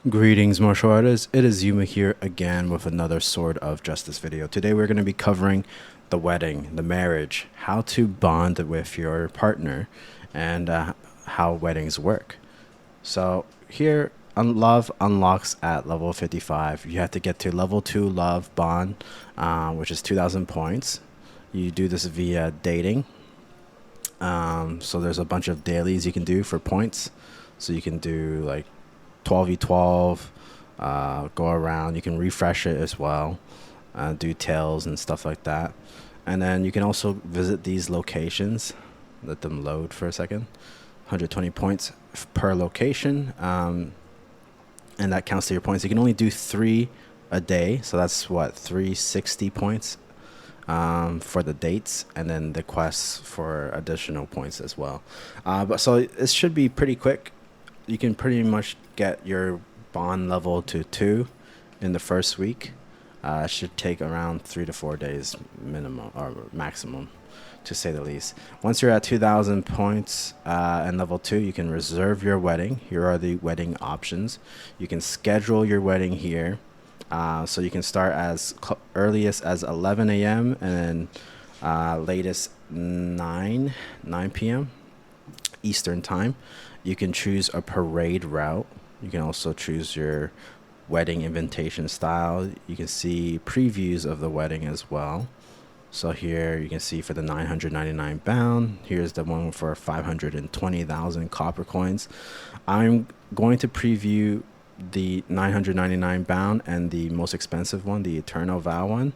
Greetings, martial artists. It is Yuuma here again with another Sword of Justice video. Today we're going to be covering the wedding, the marriage, how to bond with your partner, and how weddings work. So here, love unlocks at level 55. You have to get to level 2 love bond, which is 2,000 points. You do this via dating. So there's a bunch of dailies you can do for points. So you can do like 12v12, go around. You can refresh it as well, do tails and stuff like that. And then you can also visit these locations. Let them load for a second. 120 points per location, and that counts to your points. You can only do 3 a day, so that's what, 360 points for the dates, and then the quests for additional points as well. But so it should be pretty quick. You can pretty much get your bond level to 2 in the first week. It should take around 3 to 4 days minimum or maximum, to say the least. Once you're at 2,000 points and level 2, you can reserve your wedding. Here are the wedding options. You can schedule your wedding here. So you can start as earliest as 11 a.m. and then latest 9 p.m. Eastern time. You can choose a parade route. You can also choose your wedding invitation style. You can see previews of the wedding as well. So here you can see for the 999 bound, here's the one for 520,000 copper coins. I'm going to preview the 999 bound and the most expensive one, the Eternal Vow one.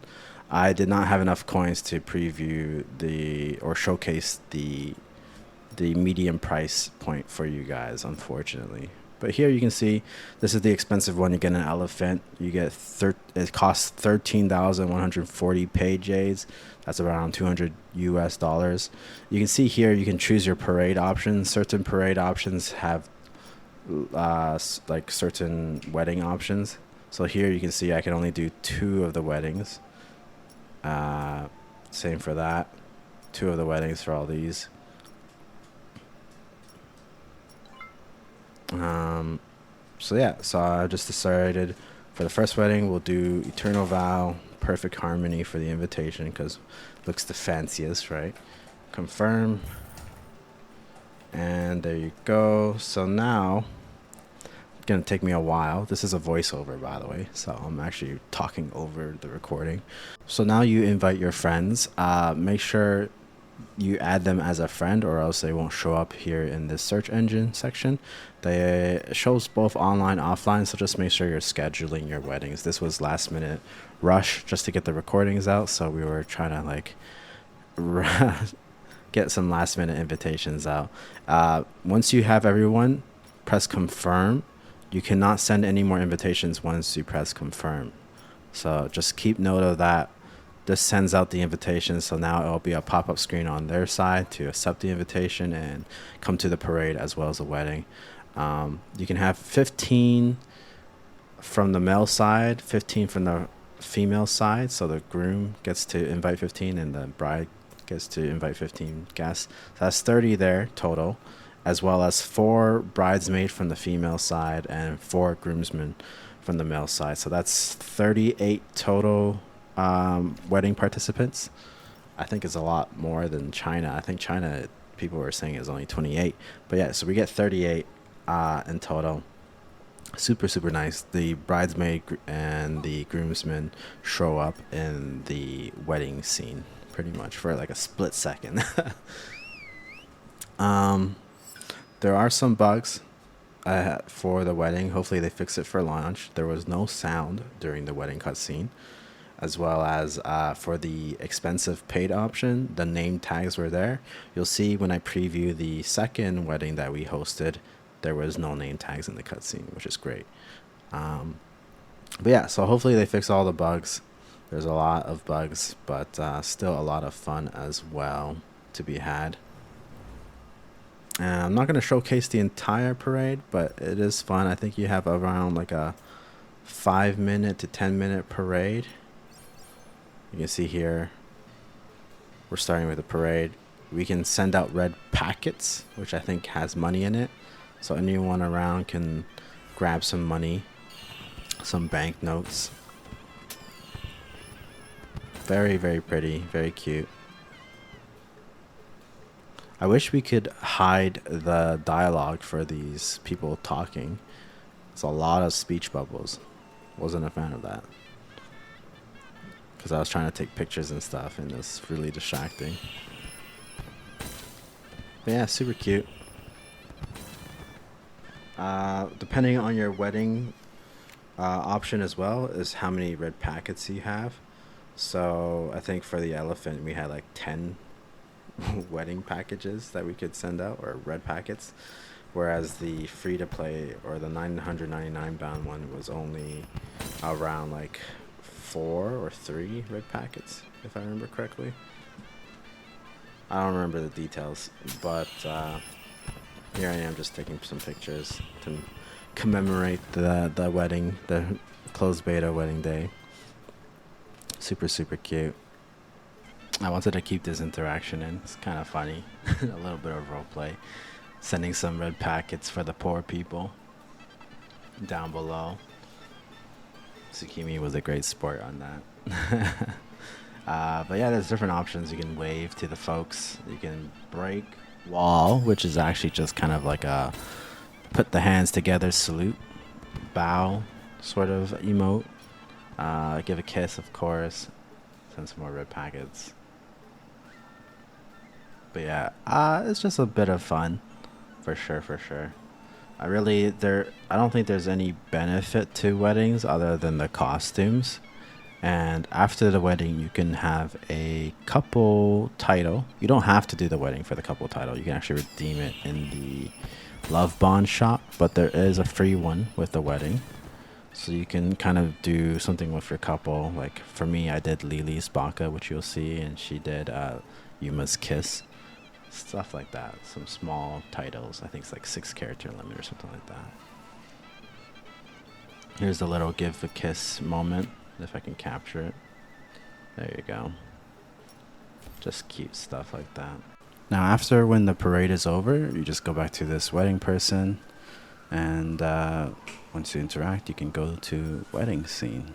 I did not have enough coins to preview or showcase the medium price point for you guys, unfortunately. But here you can see this is the expensive one. You get an elephant. You get it costs 13,140 pay jades. That's around 200 US dollars. You can see here you can choose your parade options. Certain parade options have like certain wedding options. So here you can see I can only do 2 of the weddings. Same for that. 2 of the weddings for all these. So yeah, so I just decided for the first wedding we'll do Eternal Vow, Perfect Harmony for the invitation because it looks the fanciest, right? Confirm, and there you go. So now it's gonna take me a while. This is a voiceover, by the way, so I'm actually talking over the recording. So now you invite your friends. Make sure you add them as a friend or else they won't show up here in this search engine section. It shows both online, offline, so just make sure you're scheduling your weddings. This was last minute rush just to get the recordings out, so we were trying to like get some last minute invitations out. Once you have everyone, press confirm. You cannot send any more invitations once you press confirm, so just keep note of that. This sends out the invitation, so now it'll be a pop-up screen on their side to accept the invitation and come to the parade as well as the wedding. You can have 15 from the male side, 15 from the female side, so the groom gets to invite 15 and the bride gets to invite 15 guests. So that's 30 there total, as well as 4 bridesmaids from the female side and 4 groomsmen from the male side. So that's 38 total wedding participants. I think it's a lot more than China. I think China, people were saying, is only 28. But yeah, so we get 38 in total. Super nice. The bridesmaid and the groomsmen show up in the wedding scene pretty much for like a split second. There are some bugs for the wedding. Hopefully they fix it for launch. There was no sound during the wedding cutscene, as well as for the expensive paid option, the name tags were there. You'll see when I preview the second wedding that we hosted, there was no name tags in the cutscene, which is great. But yeah, so hopefully they fix all the bugs. There's a lot of bugs, but still a lot of fun as well to be had. And I'm not going to showcase the entire parade, but it is fun. I think you have around like a 5-minute to 10-minute parade. You can see here, we're starting with the parade. We can send out red packets, which I think has money in it. So anyone around can grab some money Some banknotes. Very, very pretty. Very cute. I wish we could hide the dialogue for these people talking. It's a lot of speech bubbles. Wasn't a fan of that. Because I was trying to take pictures and stuff, and it's really distracting. But yeah, super cute. Depending on your wedding option as well, is how many red packets you have. So I think for the elephant, we had like 10 wedding packages that we could send out, or red packets. Whereas the free to play or the 999 bound one was only around like 4 or 3 red packets, if I remember correctly. I don't remember the details, but here I am just taking some pictures to commemorate the wedding, the closed beta wedding day. Super, super cute. I wanted to keep this interaction in. It's kind of funny. A little bit of roleplay. Sending some red packets for the poor people down below. Tsukimi was a great sport on that. But yeah, there's different options. You can wave to the folks. You can break wall, which is actually just kind of like a put the hands together salute, bow sort of emote. Give a kiss, of course. Send some more red packets. But yeah, it's just a bit of fun, for sure, for sure. I don't think there's any benefit to weddings other than the costumes. And after the wedding, you can have a couple title. You don't have to do the wedding for the couple title. You can actually redeem it in the Love Bond shop, but there is a free one with the wedding. So you can kind of do something with your couple. Like for me, I did Lily's Baka, which you'll see, and she did Yuma's Kiss. Stuff like that. Some small titles. I think it's like 6 character limit or something like that. Here's the little give a kiss moment, if I can capture it. There you go. Just cute stuff like that. Now after when the parade is over, you just go back to this wedding person, and once you interact, you can go to wedding scene.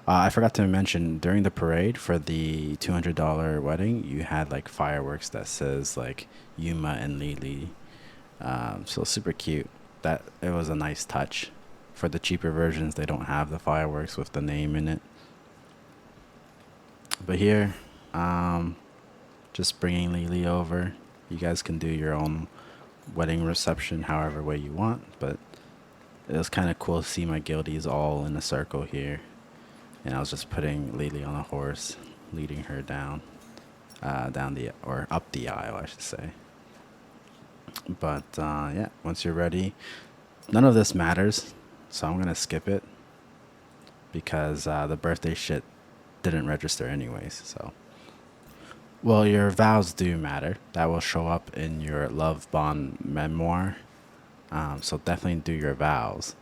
I forgot to mention, during the parade for the $200 wedding, you had like fireworks that says like Yuuma and Lily. So super cute. That it was a nice touch. For the cheaper versions, they don't have the fireworks with the name in it. But here, just bringing Lily over. You guys can do your own wedding reception however way you want, but it was kind of cool to see my guildies all in a circle here. And I was just putting Lily on a horse, leading her down up the aisle, I should say. But yeah, once you're ready, none of this matters, so I'm gonna skip it because the birthday shit didn't register anyways. So, well, your vows do matter. That will show up in your love bond memoir. So definitely do your vows,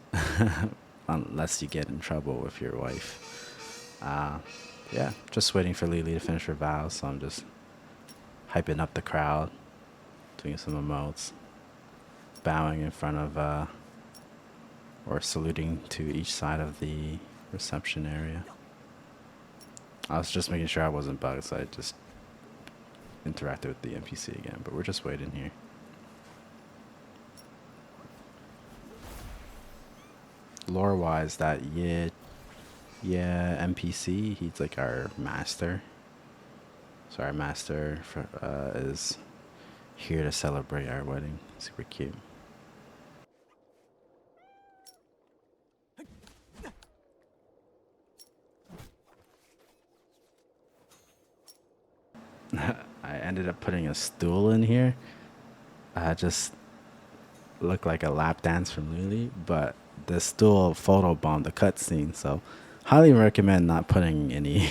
unless you get in trouble with your wife. Yeah, just waiting for Lily to finish her vows, so I'm just hyping up the crowd, doing some emotes, bowing in front of, or saluting to each side of the reception area. I was just making sure I wasn't bugged, so I just interacted with the NPC again, but we're just waiting here. Lore-wise, that NPC, he's like our master. So our master is here to celebrate our wedding. Super cute. I ended up putting a stool in here. Just looked like a lap dance from Lily, but the stool photobombed the cutscene, so highly recommend not putting any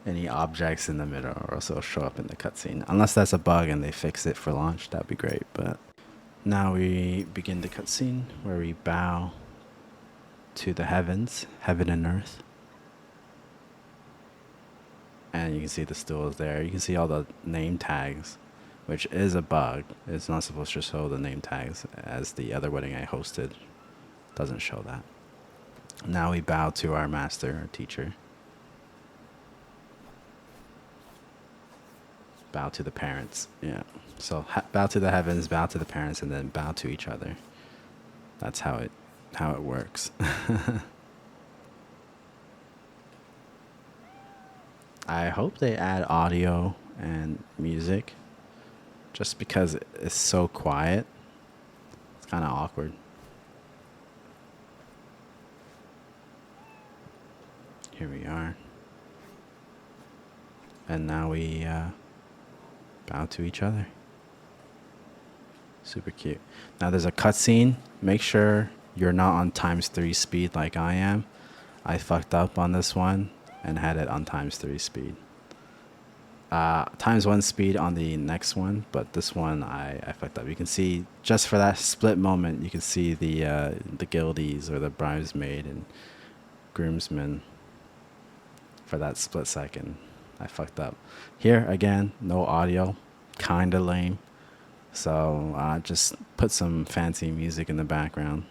any objects in the middle, or else it'll show up in the cutscene. Unless that's a bug and they fix it for launch, that'd be great. But now we begin the cutscene where we bow to the heavens, heaven and earth. And you can see the stool is there. You can see all the name tags, which is a bug. It's not supposed to show the name tags as the other wedding I hosted Doesn't show that. Now we bow to our master or teacher. Bow to the parents. Yeah. So bow to the heavens, bow to the parents, and then bow to each other. That's how it works. I hope they add audio and music, just because it's so quiet. It's kind of awkward. Here we are. And now we bow to each other. Super cute. Now there's a cutscene. Make sure you're not on ×3 speed like I am. I fucked up on this one and had it on ×3 speed. ×1 speed on the next one, but this one I fucked up. You can see just for that split moment, you can see the guildies or the bridesmaid and groomsmen for that split second. I fucked up. Here again, no audio, kinda lame. So just put some fancy music in the background.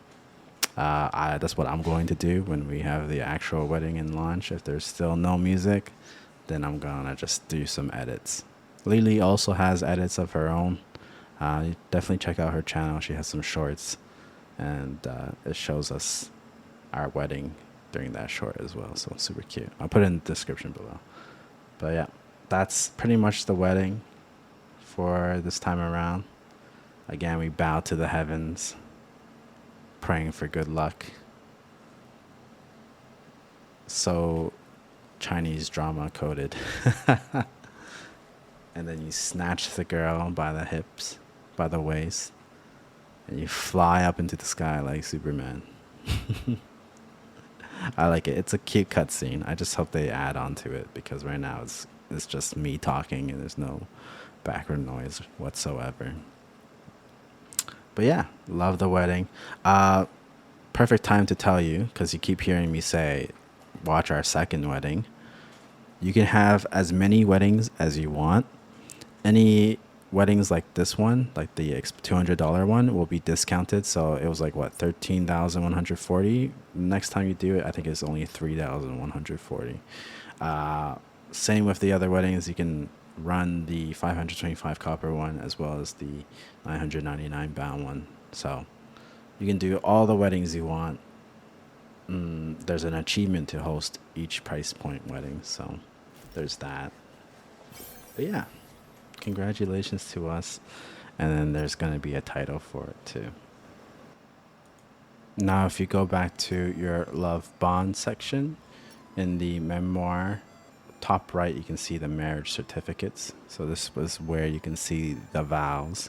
That's what I'm going to do when we have the actual wedding and launch. If there's still no music, then I'm gonna just do some edits. Lily also has edits of her own. Definitely check out her channel. She has some shorts, and it shows us our wedding during that short as well. So super cute. I'll put it in the description below. But yeah, that's pretty much the wedding for this time around. Again, we bow to the heavens, praying for good luck. So Chinese drama coded. And then you snatch the girl by the hips, by the waist, and you fly up into the sky like Superman. I like it. It's a cute cutscene. I just hope they add on to it, because right now it's just me talking and there's no background noise whatsoever. But yeah, love the wedding. Perfect time to tell you, because you keep hearing me say, watch our second wedding. You can have as many weddings as you want. Any weddings like this one, like the $200 one, will be discounted. So it was like what, 13,140. Next time you do it, I think it's only 3,140. Same with the other weddings. You can run the 525 copper one as well as the 999 bound one. So you can do all the weddings you want. There's an achievement to host each price point wedding, so there's that. But yeah, congratulations to us. And then there's going to be a title for it too. Now if you go back to your love bond section, in the memoir top right, you can see the marriage certificates. So this was where you can see the vows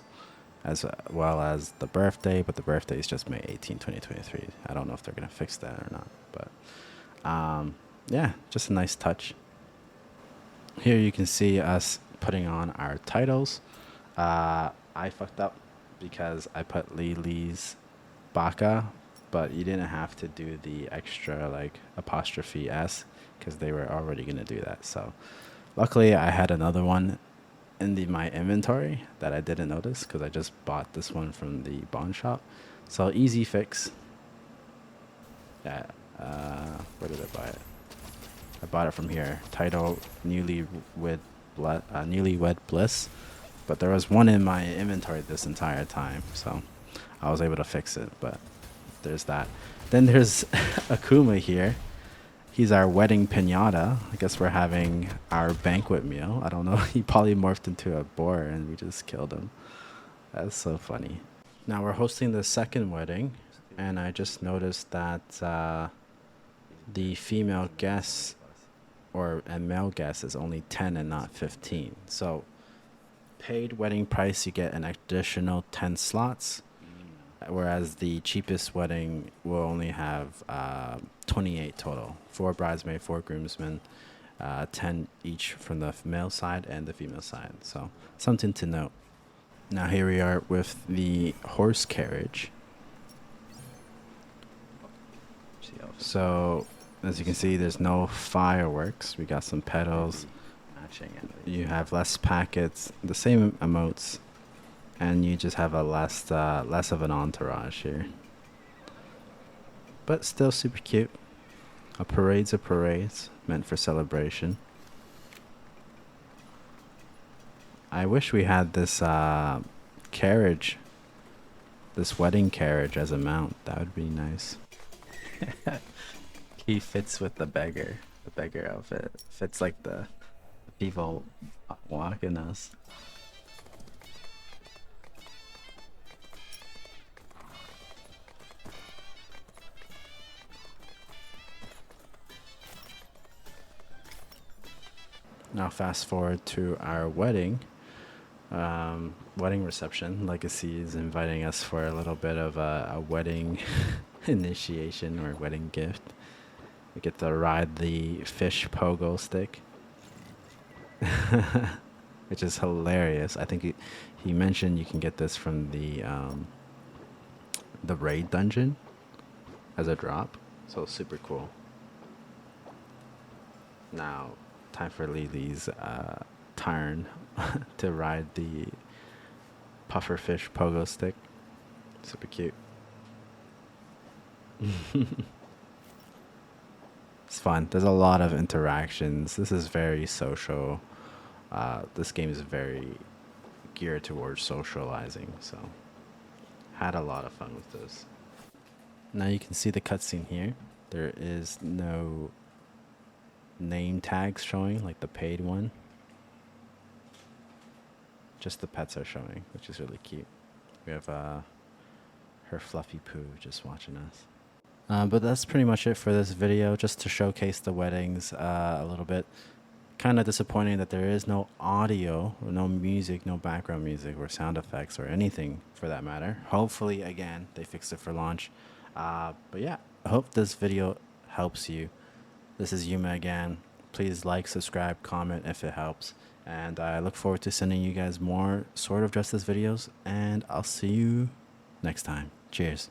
as well as the birthday, but the birthday is just May 18, 2023. I don't know if they're going to fix that or not, but yeah, just a nice touch. Here you can see us putting on our titles. I fucked up because I put Lily's Baka, but you didn't have to do the extra like apostrophe S, because they were already going to do that. So luckily I had another one in my inventory that I didn't notice, because I just bought this one from the bond shop. So easy fix. Yeah, where did I buy it? I bought it from here. Title Newlywed Bliss. But there was one in my inventory this entire time, so I was able to fix it. But there's that. Then there's Akuma here. He's our wedding piñata. I guess we're having our banquet meal. I don't know. He probably morphed into a boar and we just killed him. That's so funny. Now we're hosting the second wedding, and I just noticed that the female guest and male guest is only 10 and not 15. So paid wedding price, you get an additional 10 slots, whereas the cheapest wedding will only have 28 total. 4 bridesmaids, 4 groomsmen, 10 each from the male side and the female side. So something to note. Now here we are with the horse carriage. So as you can see, there's no fireworks. We got some petals. You have less packets, the same emotes, and you just have a less of an entourage here. but still super cute. A parade's a parade, meant for celebration. I wish we had this carriage, this wedding carriage as a mount. That would be nice. He fits with the beggar. The beggar outfit fits like the people walking us. Now fast forward to our wedding. Wedding reception. Legacy is inviting us for a little bit of a wedding initiation or wedding gift. We get to ride the fish pogo stick, which is hilarious. I think he mentioned you can get this from the raid dungeon as a drop, so super cool. Now, time for Lily's turn to ride the pufferfish pogo stick. Super cute. It's fun. There's a lot of interactions. This is very social. This game is very geared towards socializing, so had a lot of fun with this. Now you can see the cutscene here. There is no name tags showing like the paid one. Just the pets are showing, which is really cute. We have her fluffy poo just watching us. But that's pretty much it for this video, just to showcase the weddings a little bit. Kind of disappointing that there is no audio, or no music, no background music or sound effects or anything for that matter. Hopefully, again, they fix it for launch. But yeah, I hope this video helps you. This is Yuuma again. Please like, subscribe, comment if it helps. And I look forward to sending you guys more Sword of Justice videos. And I'll see you next time. Cheers.